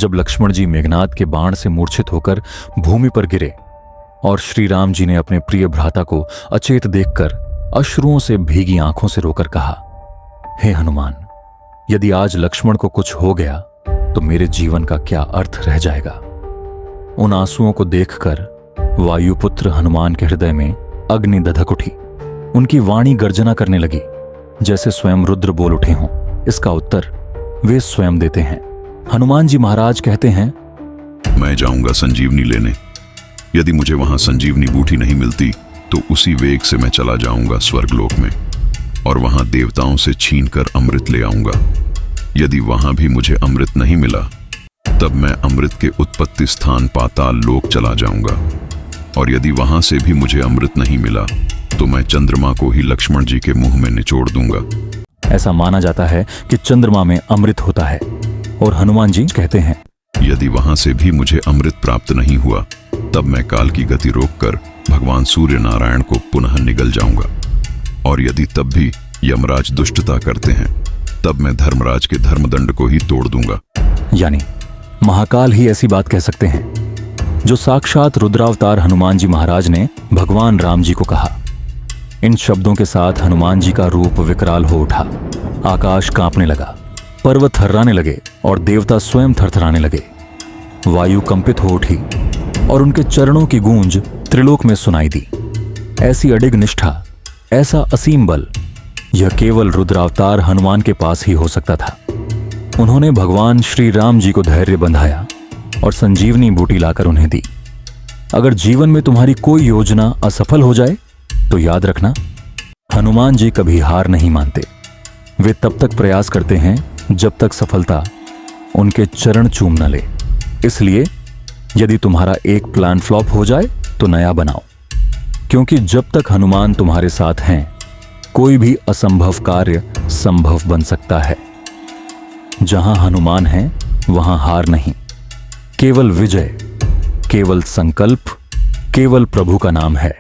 जब लक्ष्मण जी मेघनाद के बाण से मूर्छित होकर भूमि पर गिरे और श्री राम जी ने अपने प्रिय भ्राता को अचेत देखकर अश्रुओं से भीगी आंखों से रोकर कहा, हे हनुमान, यदि आज लक्ष्मण को कुछ हो गया तो मेरे जीवन का क्या अर्थ रह जाएगा। उन आंसुओं को देखकर वायुपुत्र हनुमान के हृदय में अग्नि दधक उठी। उनकी वाणी गर्जना करने लगी, जैसे स्वयं रुद्र बोल उठे हों। इसका उत्तर वे स्वयं देते हैं। हनुमान जी महाराज कहते हैं, मैं जाऊंगा संजीवनी लेने। यदि मुझे वहां संजीवनी बूटी नहीं मिलती तो उसी वेग से मैं चला जाऊंगा स्वर्गलोक में और वहां देवताओं से छीनकर अमृत ले आऊंगा। यदि वहां भी मुझे अमृत नहीं मिला तब मैं अमृत के उत्पत्ति स्थान पाताल लोक चला जाऊंगा, और यदि वहां से भी मुझे अमृत नहीं मिला तो मैं चंद्रमा को ही लक्ष्मण जी के मुंह में निचोड़ दूंगा। ऐसा माना जाता है कि चंद्रमा में अमृत होता है। और हनुमान जी कहते हैं, यदि वहां से भी मुझे अमृत प्राप्त नहीं हुआ तब मैं काल की गति रोककर भगवान सूर्य नारायण को पुनः निगल जाऊंगा, और यदि तब भी यमराज दुष्टता करते हैं तब मैं धर्मराज के धर्मदंड को ही तोड़ दूंगा। यानी महाकाल ही ऐसी बात कह सकते हैं जो साक्षात रुद्रावतार हनुमान जी महाराज ने भगवान राम जी को कहा। इन शब्दों के साथ हनुमान जी का रूप विकराल हो उठा। आकाश कांपने लगा, पर्वत थर्राने लगे और देवता स्वयं थरथराने लगे। वायु कंपित हो उठी और उनके चरणों की गूंज त्रिलोक में सुनाई दी। ऐसी अडिग निष्ठा, ऐसा असीम बल, यह केवल रुद्रावतार हनुमान के पास ही हो सकता था। उन्होंने भगवान श्री राम जी को धैर्य बंधाया और संजीवनी बूटी लाकर उन्हें दी। अगर जीवन में तुम्हारी कोई योजना असफल हो जाए तो याद रखना, हनुमान जी कभी हार नहीं मानते। वे तब तक प्रयास करते हैं जब तक सफलता उनके चरण चूम न ले। इसलिए यदि तुम्हारा एक प्लान फ्लॉप हो जाए तो नया बनाओ, क्योंकि जब तक हनुमान तुम्हारे साथ हैं कोई भी असंभव कार्य संभव बन सकता है। जहां हनुमान है वहां हार नहीं, केवल विजय, केवल संकल्प, केवल प्रभु का नाम है।